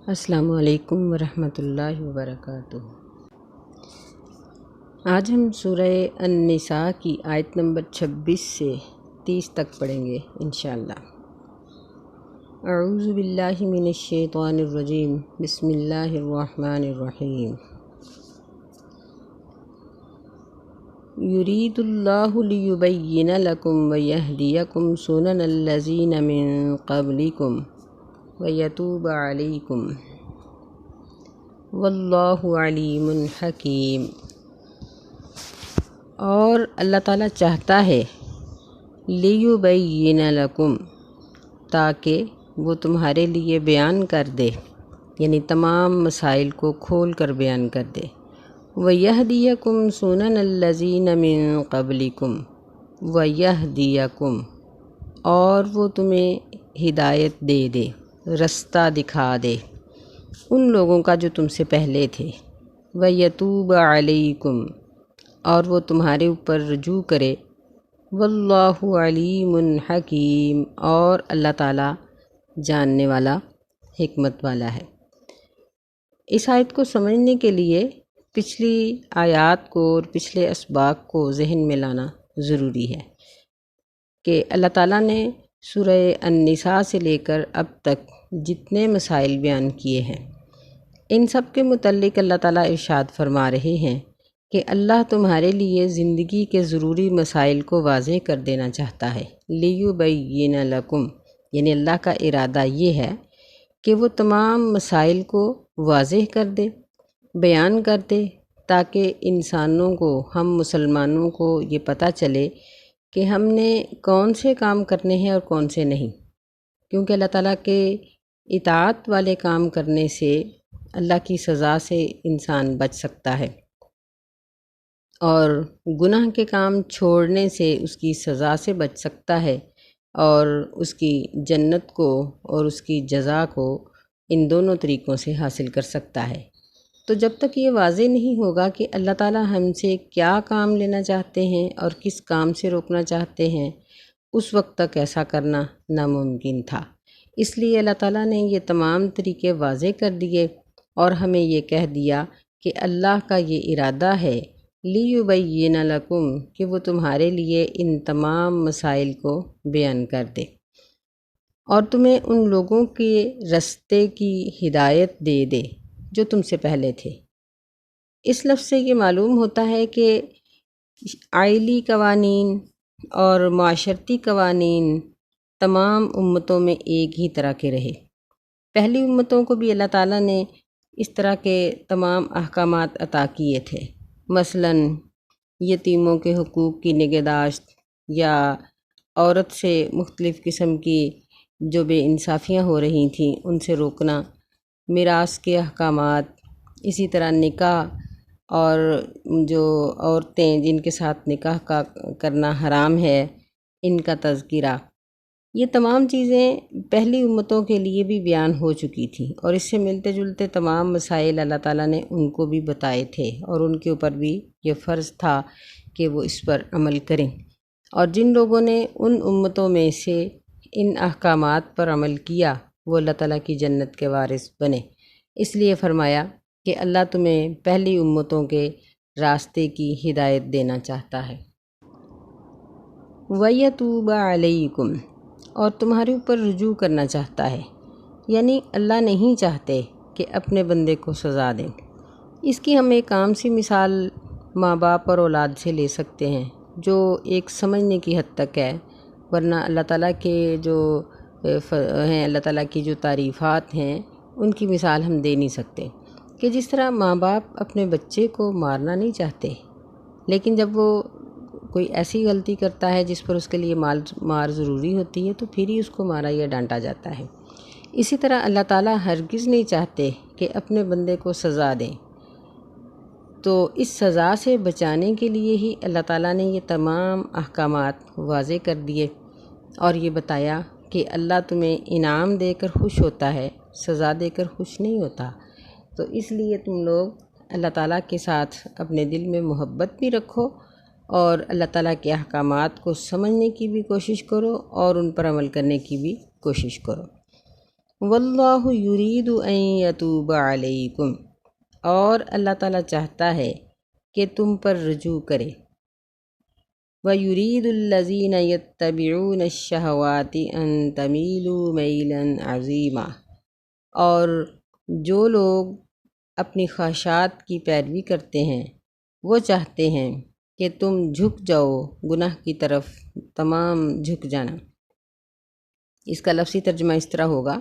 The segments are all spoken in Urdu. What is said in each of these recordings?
السلام علیکم ورحمۃ اللہ وبرکاتہ۔ آج ہم سورہ النساء کی آیت نمبر 26 سے 30 تک پڑھیں گے انشاءاللہ۔ اعوذ باللہ من الشیطان الرجیم، بسم اللہ الرحمن الرحیم۔ یرید اللہ لیبین لکم ویہدیکم سنن الذین من قبلکم وَيَتُوبَ عَلَيْكُمْ وَاللَّهُ عَلِيمٌ حَكِيمٌ۔ اور اللہ تعالیٰ چاہتا ہے لِيُبَيِّنَ لَكُمْ، تاکہ وہ تمہارے لیے بیان کر دے، یعنی تمام مسائل کو کھول کر بیان کر دے۔ وَيَهْدِيَكُمْ سُنَنَ الَّذِينَ مِن قَبْلِكُمْ وَيَهْدِيَكُمْ، اور وہ تمہیں ہدایت دے دے، رستہ دکھا دے ان لوگوں کا جو تم سے پہلے تھے۔ وَيَتُوبَ عَلَيْكُمْ، اور وہ تمہارے اوپر رجوع کرے۔ وَاللَّهُ عَلِيمٌ حَكِيمٌ، اور اللہ تعالیٰ جاننے والا، حکمت والا ہے۔ اس آیت کو سمجھنے کے لیے پچھلی آیات کو اور پچھلے اسباق کو ذہن میں لانا ضروری ہے کہ اللہ تعالیٰ نے سورہ النساء سے لے کر اب تک جتنے مسائل بیان کیے ہیں، ان سب کے متعلق اللہ تعالیٰ ارشاد فرما رہے ہیں کہ اللہ تمہارے لیے زندگی کے ضروری مسائل کو واضح کر دینا چاہتا ہے۔ لیُبَیِّنَ لَکُم، یعنی اللہ کا ارادہ یہ ہے کہ وہ تمام مسائل کو واضح کر دے، بیان کر دے، تاکہ انسانوں کو، ہم مسلمانوں کو یہ پتہ چلے کہ ہم نے کون سے کام کرنے ہیں اور کون سے نہیں، کیونکہ اللہ تعالیٰ کے اطاعت والے کام کرنے سے اللہ کی سزا سے انسان بچ سکتا ہے، اور گناہ کے کام چھوڑنے سے اس کی سزا سے بچ سکتا ہے، اور اس کی جنت کو اور اس کی جزا کو ان دونوں طریقوں سے حاصل کر سکتا ہے۔ تو جب تک یہ واضح نہیں ہوگا کہ اللہ تعالیٰ ہم سے کیا کام لینا چاہتے ہیں اور کس کام سے روکنا چاہتے ہیں، اس وقت تک ایسا کرنا ناممکن تھا۔ اس لیے اللہ تعالیٰ نے یہ تمام طریقے واضح کر دیے اور ہمیں یہ کہہ دیا کہ اللہ کا یہ ارادہ ہے لیُبَیِّنَ لَکُم، کہ وہ تمہارے لیے ان تمام مسائل کو بیان کر دے اور تمہیں ان لوگوں کے رستے کی ہدایت دے دے جو تم سے پہلے تھے۔ اس لفظ سے یہ معلوم ہوتا ہے کہ عائلی قوانین اور معاشرتی قوانین تمام امتوں میں ایک ہی طرح کے رہے۔ پہلی امتوں کو بھی اللہ تعالیٰ نے اس طرح کے تمام احکامات عطا کیے تھے، مثلاً یتیموں کے حقوق کی نگہداشت، یا عورت سے مختلف قسم کی جو بے انصافیاں ہو رہی تھیں ان سے روکنا، میراث کے احکامات، اسی طرح نکاح اور جو عورتیں جن کے ساتھ نکاح کرنا حرام ہے ان کا تذکرہ، یہ تمام چیزیں پہلی امتوں کے لیے بھی بیان ہو چکی تھیں، اور اس سے ملتے جلتے تمام مسائل اللہ تعالیٰ نے ان کو بھی بتائے تھے، اور ان کے اوپر بھی یہ فرض تھا کہ وہ اس پر عمل کریں، اور جن لوگوں نے ان امتوں میں سے ان احکامات پر عمل کیا وہ اللہ تعالیٰ کی جنت کے وارث بنے۔ اس لیے فرمایا کہ اللہ تمہیں پہلی امتوں کے راستے کی ہدایت دینا چاہتا ہے۔ وَيَتُوبَ عَلَيْكُمْ، اور تمہارے اوپر رجوع کرنا چاہتا ہے، یعنی اللہ نہیں چاہتے کہ اپنے بندے کو سزا دیں۔ اس کی ہم ایک عام سی مثال ماں باپ اور اولاد سے لے سکتے ہیں، جو ایک سمجھنے کی حد تک ہے، ورنہ اللہ تعالیٰ کے جو ہیں، اللہ تعالیٰ کی جو تعریفات ہیں ان کی مثال ہم دے نہیں سکتے، کہ جس طرح ماں باپ اپنے بچے کو مارنا نہیں چاہتے، لیکن جب وہ کوئی ایسی غلطی کرتا ہے جس پر اس کے لیے مار ضروری ہوتی ہے تو پھر ہی اس کو مارا یا ڈانٹا جاتا ہے۔ اسی طرح اللہ تعالیٰ ہرگز نہیں چاہتے کہ اپنے بندے کو سزا دیں، تو اس سزا سے بچانے کے لیے ہی اللہ تعالیٰ نے یہ تمام احکامات واضح کر دیے اور یہ بتایا کہ اللہ تمہیں انعام دے کر خوش ہوتا ہے، سزا دے کر خوش نہیں ہوتا۔ تو اس لیے تم لوگ اللہ تعالیٰ کے ساتھ اپنے دل میں محبت بھی رکھو، اور اللہ تعالیٰ کے احکامات کو سمجھنے کی بھی کوشش کرو اور ان پر عمل کرنے کی بھی کوشش کرو۔ واللہ یرید ان یتوب علیکم، اور اللہ تعالیٰ چاہتا ہے کہ تم پر رجوع کرے۔ وَيُرِيدُ الَّذِينَ يَتَّبِعُونَ الشَّهَوَاتِ أَن تَمِيلُوا مَيْلًا عَظِيمًا، اور جو لوگ اپنی خواہشات کی پیروی کرتے ہیں وہ چاہتے ہیں کہ تم جھک جاؤ گناہ کی طرف، تمام جھک جانا۔ اس کا لفظی ترجمہ اس طرح ہوگا،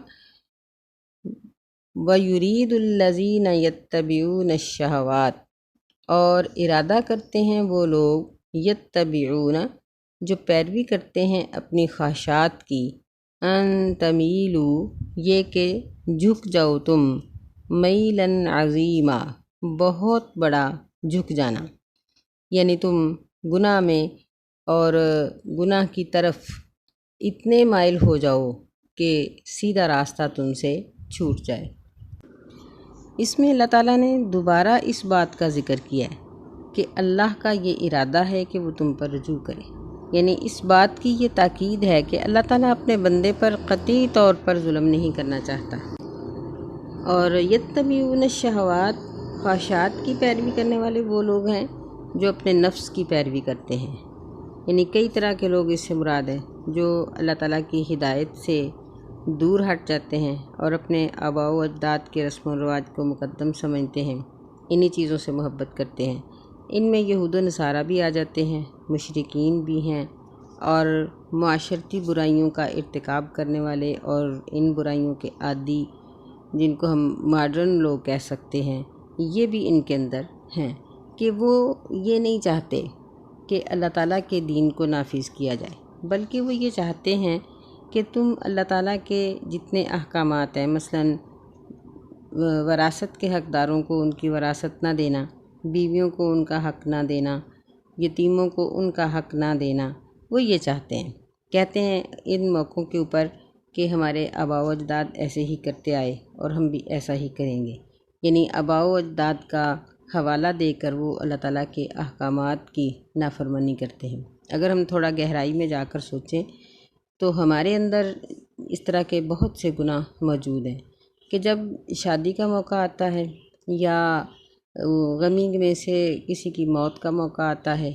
وَيُرِيدُ الَّذِينَ يَتَّبِعُونَ الشَّهَوَاتِ، اور ارادہ کرتے ہیں وہ لوگ یتبعون جو پیروی کرتے ہیں اپنی خواہشات کی، ان تمیلو یہ کہ جھک جاؤ تم، میلاً عظیما بہت بڑا جھک جانا، یعنی تم گناہ میں اور گناہ کی طرف اتنے مائل ہو جاؤ کہ سیدھا راستہ تم سے چھوٹ جائے۔ اس میں اللہ تعالیٰ نے دوبارہ اس بات کا ذکر کیا ہے کہ اللہ کا یہ ارادہ ہے کہ وہ تم پر رجوع کرے، یعنی اس بات کی یہ تاکید ہے کہ اللہ تعالیٰ اپنے بندے پر قطعی طور پر ظلم نہیں کرنا چاہتا۔ اور یتبعون الشہوات، خواہشات کی پیروی کرنے والے وہ لوگ ہیں جو اپنے نفس کی پیروی کرتے ہیں، یعنی کئی طرح کے لوگ اس سے مراد ہیں جو اللہ تعالیٰ کی ہدایت سے دور ہٹ جاتے ہیں اور اپنے آباء و اجداد کے رسم و رواج کو مقدم سمجھتے ہیں، انہی چیزوں سے محبت کرتے ہیں۔ ان میں یہود و نصارہ بھی آ جاتے ہیں، مشرکین بھی ہیں، اور معاشرتی برائیوں کا ارتکاب کرنے والے اور ان برائیوں کے عادی جن کو ہم ماڈرن لوگ کہہ سکتے ہیں، یہ بھی ان کے اندر ہیں کہ وہ یہ نہیں چاہتے کہ اللہ تعالیٰ کے دین کو نافذ کیا جائے، بلکہ وہ یہ چاہتے ہیں کہ تم اللہ تعالیٰ کے جتنے احکامات ہیں، مثلاً وراثت کے حقداروں کو ان کی وراثت نہ دینا، بیویوں کو ان کا حق نہ دینا، یتیموں کو ان کا حق نہ دینا، وہ یہ چاہتے ہیں۔ کہتے ہیں ان موقعوں کے اوپر کہ ہمارے آباء و اجداد ایسے ہی کرتے آئے اور ہم بھی ایسا ہی کریں گے، یعنی آباء و اجداد کا حوالہ دے کر وہ اللہ تعالیٰ کے احکامات کی نافرمانی کرتے ہیں۔ اگر ہم تھوڑا گہرائی میں جا کر سوچیں تو ہمارے اندر اس طرح کے بہت سے گناہ موجود ہیں کہ جب شادی کا موقع آتا ہے یا غمی میں سے کسی کی موت کا موقع آتا ہے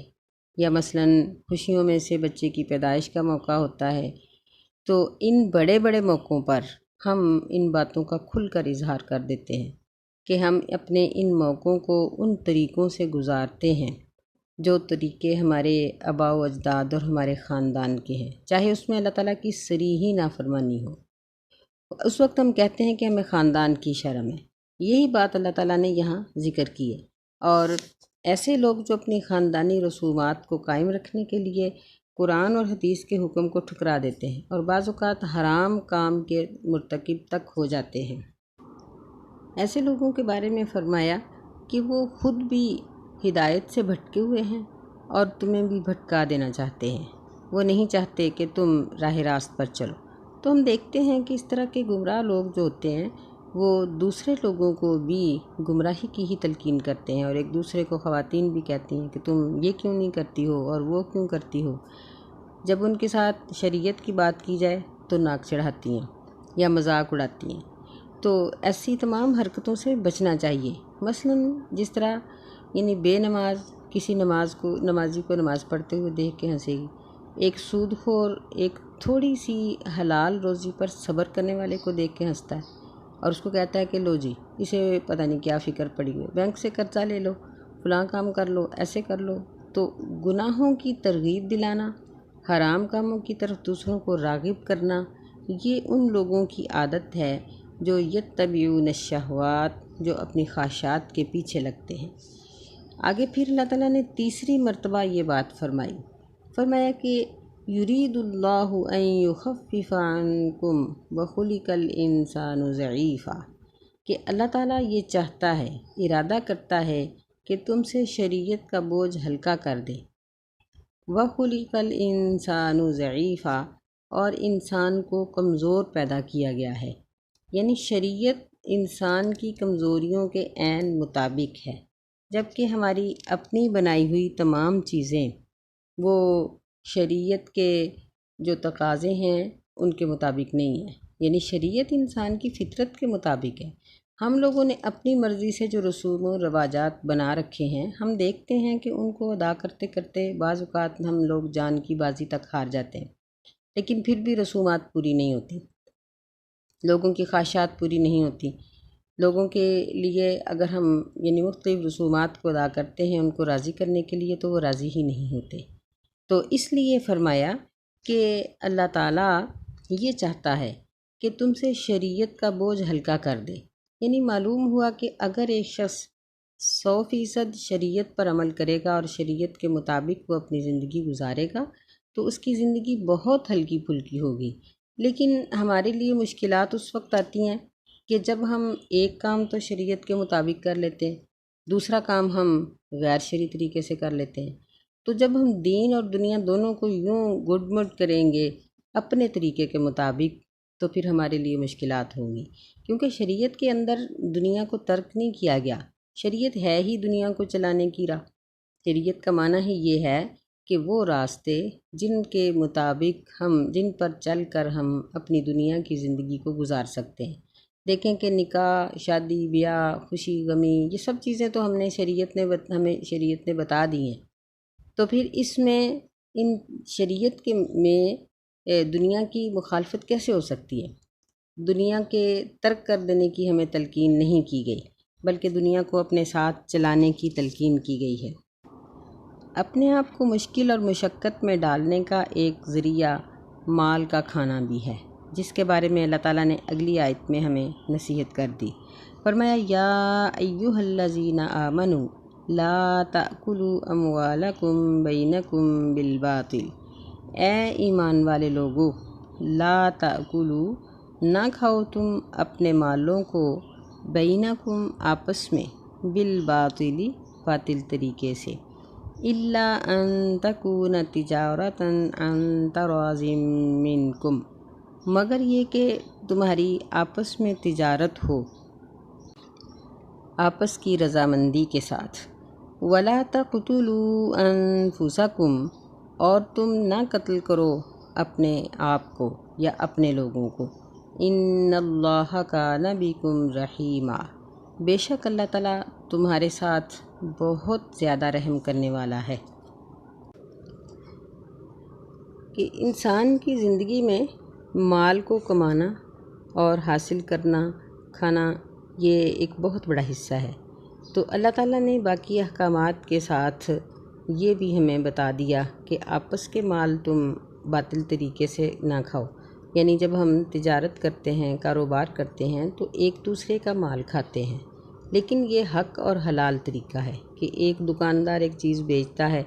یا مثلاً خوشیوں میں سے بچے کی پیدائش کا موقع ہوتا ہے، تو ان بڑے بڑے موقعوں پر ہم ان باتوں کا کھل کر اظہار کر دیتے ہیں کہ ہم اپنے ان موقعوں کو ان طریقوں سے گزارتے ہیں جو طریقے ہمارے آباء و اجداد اور ہمارے خاندان کے ہیں، چاہے اس میں اللہ تعالیٰ کی صریحی نافرمانی ہو۔ اس وقت ہم کہتے ہیں کہ ہمیں خاندان کی شرم ہے، یہی بات اللہ تعالیٰ نے یہاں ذکر کی ہے۔ اور ایسے لوگ جو اپنی خاندانی رسومات کو قائم رکھنے کے لیے قرآن اور حدیث کے حکم کو ٹھکرا دیتے ہیں اور بعض اوقات حرام کام کے مرتکب تک ہو جاتے ہیں، ایسے لوگوں کے بارے میں فرمایا کہ وہ خود بھی ہدایت سے بھٹکے ہوئے ہیں اور تمہیں بھی بھٹکا دینا چاہتے ہیں، وہ نہیں چاہتے کہ تم راہ راست پر چلو۔ تو ہم دیکھتے ہیں کہ اس طرح کے گمراہ لوگ جو ہوتے ہیں وہ دوسرے لوگوں کو بھی گمراہی کی ہی تلقین کرتے ہیں، اور ایک دوسرے کو خواتین بھی کہتی ہیں کہ تم یہ کیوں نہیں کرتی ہو اور وہ کیوں کرتی ہو۔ جب ان کے ساتھ شریعت کی بات کی جائے تو ناک چڑھاتی ہیں یا مذاق اڑاتی ہیں۔ تو ایسی تمام حرکتوں سے بچنا چاہیے، مثلاً جس طرح یعنی بے نماز کسی نمازی کو نماز پڑھتے ہوئے دیکھ کے ہنسے گی، ایک سود خور ایک تھوڑی سی حلال روزی پر صبر کرنے والے کو دیکھ کے ہنستا ہے اور اس کو کہتا ہے کہ لو جی اسے پتہ نہیں کیا فکر پڑی ہوئی، بینک سے قرضہ لے لو، فلاں کام کر لو، ایسے کر لو۔ تو گناہوں کی ترغیب دلانا، حرام کاموں کی طرف دوسروں کو راغب کرنا، یہ ان لوگوں کی عادت ہے جو یتبعون الشہوات، جو اپنی خواہشات کے پیچھے لگتے ہیں۔ آگے پھر اللہ تعالیٰ نے تیسری مرتبہ یہ بات فرمایا کہ یرید اللہ ان یخفف عنکم وخلق الانسان ضعیفا، کہ اللہ تعالیٰ یہ چاہتا ہے، ارادہ کرتا ہے کہ تم سے شریعت کا بوجھ ہلکا کر دے۔ وخلق الانسان ضعیفا، اور انسان کو کمزور پیدا کیا گیا ہے، یعنی شریعت انسان کی کمزوریوں کے عین مطابق ہے، جبکہ ہماری اپنی بنائی ہوئی تمام چیزیں وہ شریعت کے جو تقاضے ہیں ان کے مطابق نہیں ہیں۔ یعنی شریعت انسان کی فطرت کے مطابق ہے۔ ہم لوگوں نے اپنی مرضی سے جو رسوم و رواجات بنا رکھے ہیں، ہم دیکھتے ہیں کہ ان کو ادا کرتے کرتے بعض اوقات ہم لوگ جان کی بازی تک ہار جاتے ہیں، لیکن پھر بھی رسومات پوری نہیں ہوتی، لوگوں کی خواہشات پوری نہیں ہوتی۔ لوگوں کے لیے اگر ہم یعنی مختلف رسومات کو ادا کرتے ہیں ان کو راضی کرنے کے لیے، تو وہ راضی ہی نہیں ہوتے۔ تو اس لیے فرمایا کہ اللہ تعالیٰ یہ چاہتا ہے کہ تم سے شریعت کا بوجھ ہلکا کر دے۔ یعنی معلوم ہوا کہ اگر ایک شخص 100% شریعت پر عمل کرے گا اور شریعت کے مطابق وہ اپنی زندگی گزارے گا تو اس کی زندگی بہت ہلکی پھلکی ہوگی۔ لیکن ہمارے لیے مشکلات اس وقت آتی ہیں کہ جب ہم ایک کام تو شریعت کے مطابق کر لیتے ہیں، دوسرا کام ہم غیر شرعی طریقے سے کر لیتے ہیں۔ تو جب ہم دین اور دنیا دونوں کو یوں گڈ مڈ کریں گے اپنے طریقے کے مطابق تو پھر ہمارے لیے مشکلات ہوں گی، کیونکہ شریعت کے اندر دنیا کو ترک نہیں کیا گیا۔ شریعت ہے ہی دنیا کو چلانے کی راہ۔ شریعت کا معنی ہی یہ ہے کہ وہ راستے جن کے مطابق جن پر چل کر ہم اپنی دنیا کی زندگی کو گزار سکتے ہیں۔ دیکھیں کہ نکاح، شادی، بیاہ، خوشی، غمی، یہ سب چیزیں تو ہمیں شریعت نے بتا دی ہیں۔ تو پھر اس میں ان شریعت کے میں دنیا کی مخالفت کیسے ہو سکتی ہے؟ دنیا کے ترک کر دینے کی ہمیں تلقین نہیں کی گئی، بلکہ دنیا کو اپنے ساتھ چلانے کی تلقین کی گئی ہے۔ اپنے آپ کو مشکل اور مشقت میں ڈالنے کا ایک ذریعہ مال کا کھانا بھی ہے، جس کے بارے میں اللہ تعالیٰ نے اگلی آیت میں ہمیں نصیحت کر دی۔ فرمایا یا ایھا الذین آمنوا لا تأکلوا اموالکم بینکم بالباطل، اے ایمان والے لوگو، لا تأکلوا، نہ کھاؤ تم اپنے مالوں کو، بینکم آپس میں، بالباطل، باطل طریقے سے، الا ان تکون تجارۃ عن تراض منکم، مگر یہ کہ تمہاری آپس میں تجارت ہو آپس کی رضامندی کے ساتھ۔ ولا تقتلوا انفسکم، اور تم نہ قتل کرو اپنے آپ کو یا اپنے لوگوں کو۔ ان اللہ کان بکم رحیما، بے شک اللہ تعالیٰ تمہارے ساتھ بہت زیادہ رحم کرنے والا ہے۔ کہ انسان کی زندگی میں مال کو کمانا اور حاصل کرنا، کھانا، یہ ایک بہت بڑا حصہ ہے۔ تو اللہ تعالیٰ نے باقی احکامات کے ساتھ یہ بھی ہمیں بتا دیا کہ آپس کے مال تم باطل طریقے سے نہ کھاؤ۔ یعنی جب ہم تجارت کرتے ہیں، کاروبار کرتے ہیں تو ایک دوسرے کا مال کھاتے ہیں، لیکن یہ حق اور حلال طریقہ ہے کہ ایک دکاندار ایک چیز بیچتا ہے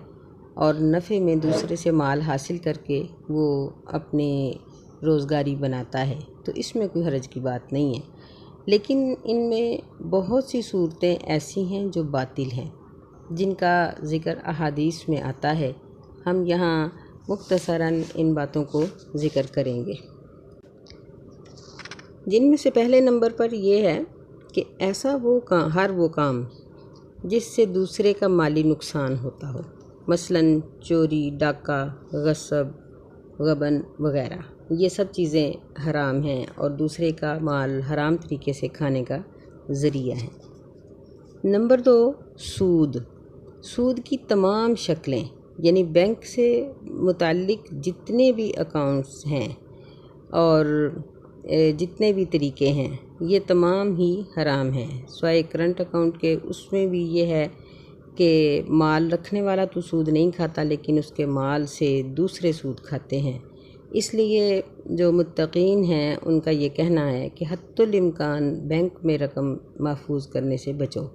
اور نفع میں دوسرے سے مال حاصل کر کے وہ اپنے روزگاری بناتا ہے، تو اس میں کوئی حرج کی بات نہیں ہے۔ لیکن ان میں بہت سی صورتیں ایسی ہیں جو باطل ہیں، جن کا ذکر احادیث میں آتا ہے۔ ہم یہاں مختصراً ان باتوں کو ذکر کریں گے، جن میں سے پہلے نمبر پر یہ ہے کہ ایسا ہر وہ کام جس سے دوسرے کا مالی نقصان ہوتا ہو، مثلاً چوری، ڈاکہ، غصب، غبن وغیرہ، یہ سب چیزیں حرام ہیں اور دوسرے کا مال حرام طریقے سے کھانے کا ذریعہ ہے۔ نمبر 2، سود کی تمام شکلیں، یعنی بینک سے متعلق جتنے بھی اکاؤنٹس ہیں اور جتنے بھی طریقے ہیں یہ تمام ہی حرام ہیں، سوائے کرنٹ اکاؤنٹ کے۔ اس میں بھی یہ ہے کہ مال رکھنے والا تو سود نہیں کھاتا، لیکن اس کے مال سے دوسرے سود کھاتے ہیں۔ اس لیے جو متقین ہیں ان کا یہ کہنا ہے کہ حتی الامکان بینک میں رقم محفوظ کرنے سے بچو،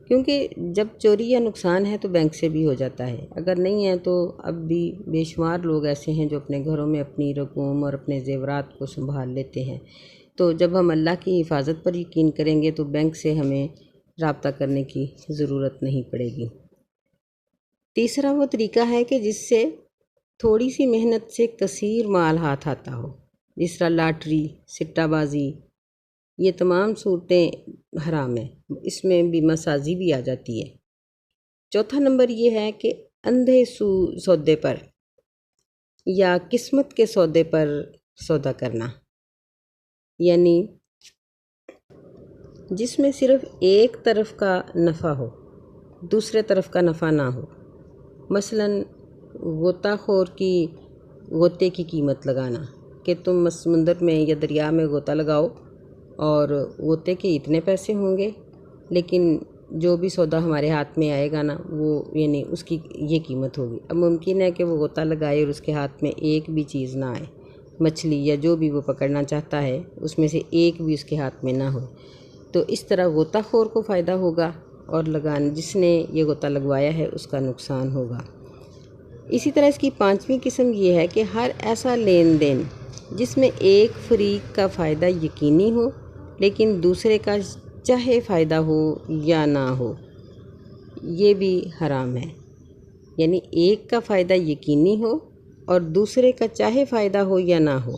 کیونکہ جب چوری یا نقصان ہے تو بینک سے بھی ہو جاتا ہے، اگر نہیں ہے تو اب بھی بے شمار لوگ ایسے ہیں جو اپنے گھروں میں اپنی رقوم اور اپنے زیورات کو سنبھال لیتے ہیں۔ تو جب ہم اللہ کی حفاظت پر یقین کریں گے تو بینک سے ہمیں رابطہ کرنے کی ضرورت نہیں پڑے گی۔ تیسرا وہ طریقہ ہے کہ جس سے تھوڑی سی محنت سے کثیر مال ہاتھ آتا ہو، جس طرح لاٹری، سٹہ بازی، یہ تمام صورتیں حرام ہیں، اس میں بیمہ سازی بھی آ جاتی ہے۔ چوتھا نمبر یہ ہے کہ اندھے سودے پر یا قسمت کے سودے پر سودا کرنا، یعنی جس میں صرف ایک طرف کا نفع ہو، دوسرے طرف کا نفع نہ ہو۔ مثلاً غوطہ خور کی غوطے کی قیمت لگانا کہ تم سمندر میں یا دریا میں غوطہ لگاؤ اور غوطے کے اتنے پیسے ہوں گے، لیکن جو بھی سودا ہمارے ہاتھ میں آئے گا نا وہ یعنی اس کی یہ قیمت ہوگی۔ اب ممکن ہے کہ وہ غوطہ لگائے اور اس کے ہاتھ میں ایک بھی چیز نہ آئے، مچھلی یا جو بھی وہ پکڑنا چاہتا ہے اس میں سے ایک بھی اس کے ہاتھ میں نہ ہو، تو اس طرح غوطہ خور کو فائدہ ہوگا اور جس نے یہ غوطہ لگوایا ہے اس کا نقصان ہوگا۔ اسی طرح اس کی پانچویں قسم یہ ہے کہ ہر ایسا لین دین جس میں ایک فریق کا فائدہ یقینی ہو لیکن دوسرے کا چاہے فائدہ ہو یا نہ ہو، یہ بھی حرام ہے۔ یعنی ایک کا فائدہ یقینی ہو اور دوسرے کا چاہے فائدہ ہو یا نہ ہو۔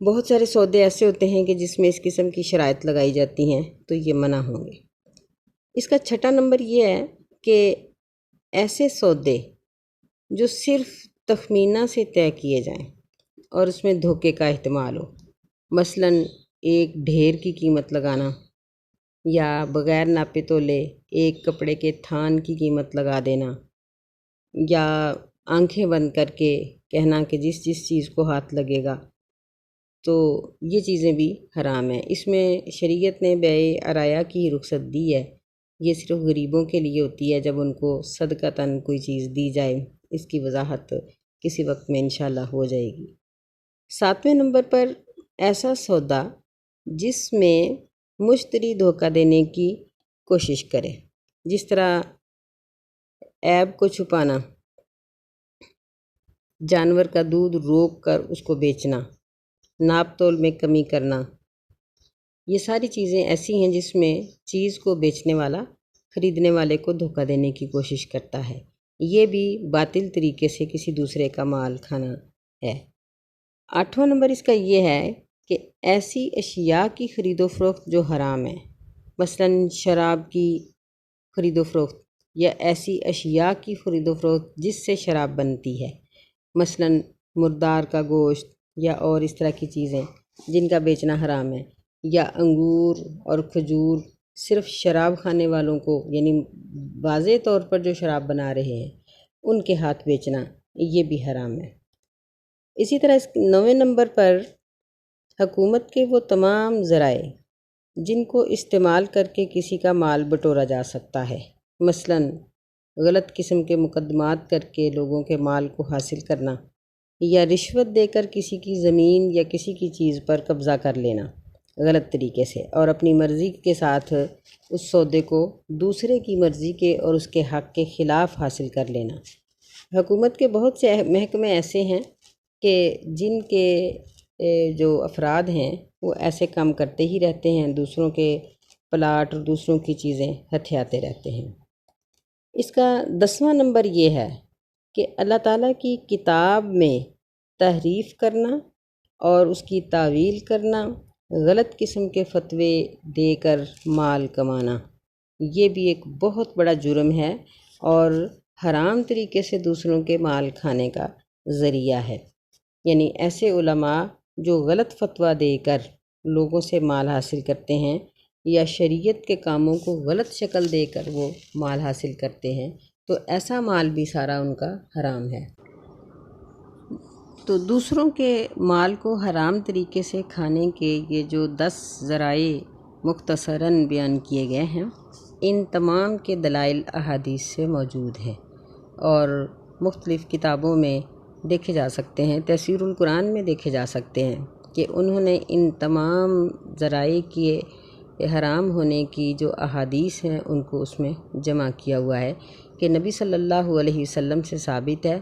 بہت سارے سودے ایسے ہوتے ہیں کہ جس میں اس قسم کی شرائط لگائی جاتی ہیں تو یہ منع ہوں گے۔ اس کا چھٹا نمبر یہ ہے کہ ایسے سودے جو صرف تخمینہ سے طے کیے جائیں اور اس میں دھوکے کا احتمال ہو، مثلاً ایک ڈھیر کی قیمت لگانا یا بغیر ناپے تولے ایک کپڑے کے تھان کی قیمت لگا دینا، یا آنکھیں بند کر کے کہنا کہ جس چیز کو ہاتھ لگے گا، تو یہ چیزیں بھی حرام ہیں۔ اس میں شریعت نے بیع عرایا کی رخصت دی ہے، یہ صرف غریبوں کے لیے ہوتی ہے جب ان کو صدقتاً کوئی چیز دی جائے۔ اس کی وضاحت کسی وقت میں انشاءاللہ ہو جائے گی۔ ساتویں نمبر پر ایسا سودا جس میں مشتری دھوکہ دینے کی کوشش کرے، جس طرح عیب کو چھپانا، جانور کا دودھ روک کر اس کو بیچنا، ناپ تول میں کمی کرنا، یہ ساری چیزیں ایسی ہیں جس میں چیز کو بیچنے والا خریدنے والے کو دھوکہ دینے کی کوشش کرتا ہے، یہ بھی باطل طریقے سے کسی دوسرے کا مال کھانا ہے۔ آٹھواں نمبر اس کا یہ ہے کہ ایسی اشیاء کی خرید و فروخت جو حرام ہے، مثلاً شراب کی خرید و فروخت یا ایسی اشیاء کی خرید و فروخت جس سے شراب بنتی ہے، مثلاً مردار کا گوشت یا اور اس طرح کی چیزیں جن کا بیچنا حرام ہے، یا انگور اور کھجور صرف شراب کھانے والوں کو یعنی واضح طور پر جو شراب بنا رہے ہیں ان کے ہاتھ بیچنا، یہ بھی حرام ہے۔ اسی طرح اس 9ویں نمبر پر حکومت کے وہ تمام ذرائع جن کو استعمال کر کے کسی کا مال بٹورا جا سکتا ہے، مثلاً غلط قسم کے مقدمات کر کے لوگوں کے مال کو حاصل کرنا، یا رشوت دے کر کسی کی زمین یا کسی کی چیز پر قبضہ کر لینا غلط طریقے سے اور اپنی مرضی کے ساتھ اس سودے کو دوسرے کی مرضی کے اور اس کے حق کے خلاف حاصل کر لینا۔ حکومت کے بہت سے محکمے ایسے ہیں کہ جن کے جو افراد ہیں وہ ایسے کام کرتے ہی رہتے ہیں، دوسروں کے پلاٹ اور دوسروں کی چیزیں ہتھیاتے رہتے ہیں۔ اس کا 10واں نمبر یہ ہے کہ اللہ تعالیٰ کی کتاب میں تحریف کرنا اور اس کی تعویل کرنا، غلط قسم کے فتوے دے کر مال کمانا، یہ بھی ایک بہت بڑا جرم ہے اور حرام طریقے سے دوسروں کے مال کھانے کا ذریعہ ہے۔ یعنی ایسے علماء جو غلط فتویٰ دے کر لوگوں سے مال حاصل کرتے ہیں یا شریعت کے کاموں کو غلط شکل دے کر وہ مال حاصل کرتے ہیں، تو ایسا مال بھی سارا ان کا حرام ہے۔ تو دوسروں کے مال کو حرام طریقے سے کھانے کے یہ جو 10 ذرائع مختصراً بیان کیے گئے ہیں، ان تمام کے دلائل احادیث سے موجود ہیں اور مختلف کتابوں میں دیکھے جا سکتے ہیں، تفسیر القرآن میں دیکھے جا سکتے ہیں کہ انہوں نے ان تمام ذرائع کے حرام ہونے کی جو احادیث ہیں ان کو اس میں جمع کیا ہوا ہے کہ نبی صلی اللہ علیہ وسلم سے ثابت ہے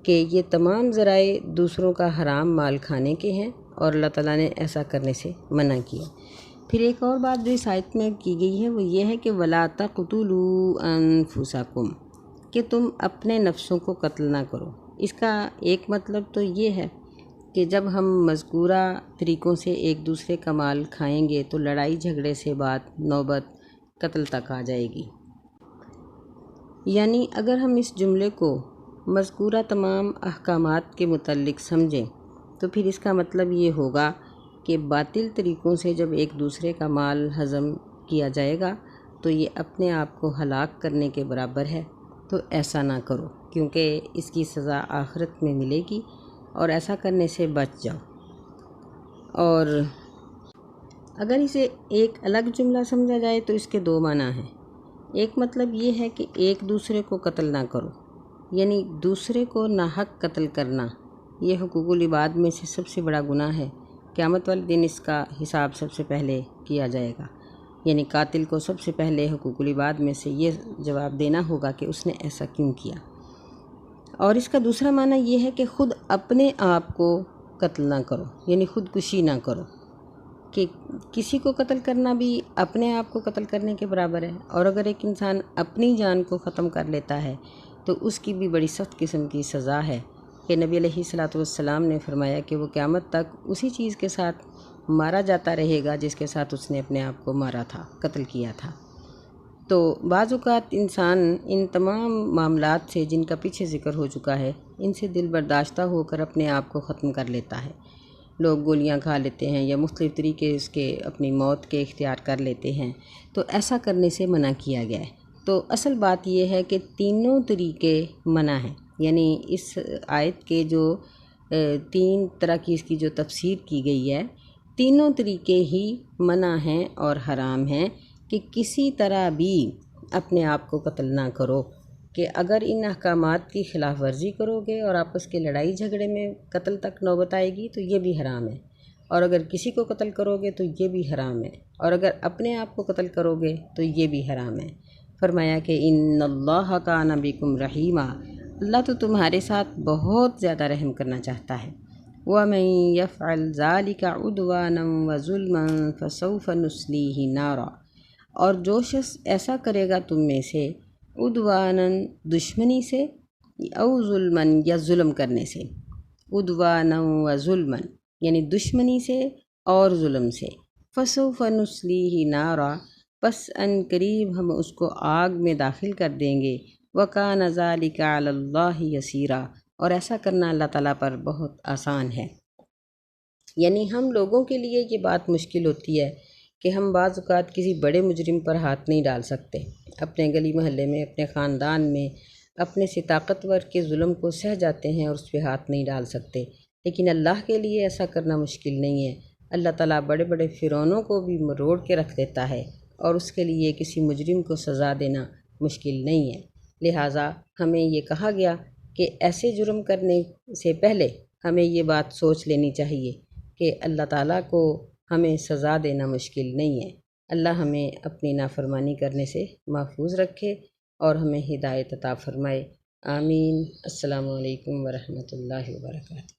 کہ یہ تمام ذرائع دوسروں کا حرام مال کھانے کے ہیں اور اللہ تعالیٰ نے ایسا کرنے سے منع کیا۔ پھر ایک اور بات جو اس آیت میں کی گئی ہے وہ یہ ہے کہ وَلَا تَقْتُلُوا أَنفُسَكُمْ، کہ تم اپنے نفسوں کو قتل نہ کرو۔ اس کا ایک مطلب تو یہ ہے کہ جب ہم مذکورہ طریقوں سے ایک دوسرے کا مال کھائیں گے تو لڑائی جھگڑے سے بات نوبت قتل تک آ جائے گی۔ یعنی اگر ہم اس جملے کو مذکورہ تمام احکامات کے متعلق سمجھیں تو پھر اس کا مطلب یہ ہوگا کہ باطل طریقوں سے جب ایک دوسرے کا مال ہضم کیا جائے گا تو یہ اپنے آپ کو ہلاک کرنے کے برابر ہے، تو ایسا نہ کرو کیونکہ اس کی سزا آخرت میں ملے گی، اور ایسا کرنے سے بچ جاؤ۔ اور اگر اسے ایک الگ جملہ سمجھا جائے تو اس کے دو معنی ہیں۔ ایک مطلب یہ ہے کہ ایک دوسرے کو قتل نہ کرو، یعنی دوسرے کو ناحق قتل کرنا یہ حقوق العباد میں سے سب سے بڑا گناہ ہے۔ قیامت والے دن اس کا حساب سب سے پہلے کیا جائے گا، یعنی قاتل کو سب سے پہلے حقوق العباد میں سے یہ جواب دینا ہوگا کہ اس نے ایسا کیوں کیا۔ اور اس کا دوسرا معنی یہ ہے کہ خود اپنے آپ کو قتل نہ کرو، یعنی خودکشی نہ کرو، کہ کسی کو قتل کرنا بھی اپنے آپ کو قتل کرنے کے برابر ہے، اور اگر ایک انسان اپنی جان کو ختم کر لیتا ہے تو اس کی بھی بڑی سخت قسم کی سزا ہے، کہ نبی علیہ الصلاۃ والسلام نے فرمایا کہ وہ قیامت تک اسی چیز کے ساتھ مارا جاتا رہے گا جس کے ساتھ اس نے اپنے آپ کو مارا تھا، قتل کیا تھا۔ تو بعض اوقات انسان ان تمام معاملات سے جن کا پیچھے ذکر ہو چکا ہے ان سے دل برداشتہ ہو کر اپنے آپ کو ختم کر لیتا ہے۔ لوگ گولیاں کھا لیتے ہیں یا مختلف طریقے اس کے اپنی موت کے اختیار کر لیتے ہیں، تو ایسا کرنے سے منع کیا گیا ہے۔ تو اصل بات یہ ہے کہ تینوں طریقے منع ہیں، یعنی اس آیت کے جو تین طرح کی اس کی جو تفسیر کی گئی ہے، تینوں طریقے ہی منع ہیں اور حرام ہیں، کہ کسی طرح بھی اپنے آپ کو قتل نہ کرو، کہ اگر ان احکامات کی خلاف ورزی کرو گے اور آپس کے لڑائی جھگڑے میں قتل تک نوبت آئے گی تو یہ بھی حرام ہے، اور اگر کسی کو قتل کرو گے تو یہ بھی حرام ہے، اور اگر اپنے آپ کو قتل کرو گے تو یہ بھی حرام ہے۔ فرمایا کہ ان اللہ کان بکم رحیما، اللہ تو تمہارے ساتھ بہت زیادہ رحم کرنا چاہتا ہے۔ وَمَن يَفْعَلْ ذَلِكَ عُدْوَانًا وَظُلْمًا فَسَوْفَ نُصْلِيهِ نَارًا، اور جو شخص ایسا کرے گا تم میں سے عدواناً دشمنی سے، او ظلماً یا ظلم کرنے سے، عدواناً و ظلماً یعنی دشمنی سے اور ظلم سے، فسوف نصلیہ نارا، پس ان قریب ہم اس کو آگ میں داخل کر دیں گے، وکان ذلک علی اللہ یسیرا، اور ایسا کرنا اللہ تعالیٰ پر بہت آسان ہے۔ یعنی ہم لوگوں کے لیے یہ بات مشکل ہوتی ہے کہ ہم بعض اوقات کسی بڑے مجرم پر ہاتھ نہیں ڈال سکتے، اپنے گلی محلے میں، اپنے خاندان میں اپنے سے طاقتور کے ظلم کو سہ جاتے ہیں اور اس پہ ہاتھ نہیں ڈال سکتے، لیکن اللہ کے لیے ایسا کرنا مشکل نہیں ہے۔ اللہ تعالیٰ بڑے بڑے فرعونوں کو بھی مروڑ کے رکھ دیتا ہے، اور اس کے لیے کسی مجرم کو سزا دینا مشکل نہیں ہے۔ لہٰذا ہمیں یہ کہا گیا کہ ایسے جرم کرنے سے پہلے ہمیں یہ بات سوچ لینی چاہیے کہ اللہ تعالیٰ کو ہمیں سزا دینا مشکل نہیں ہے۔ اللہ ہمیں اپنی نافرمانی کرنے سے محفوظ رکھے اور ہمیں ہدایت عطا فرمائے۔ آمین۔ السلام علیکم ورحمۃ اللہ وبرکاتہ۔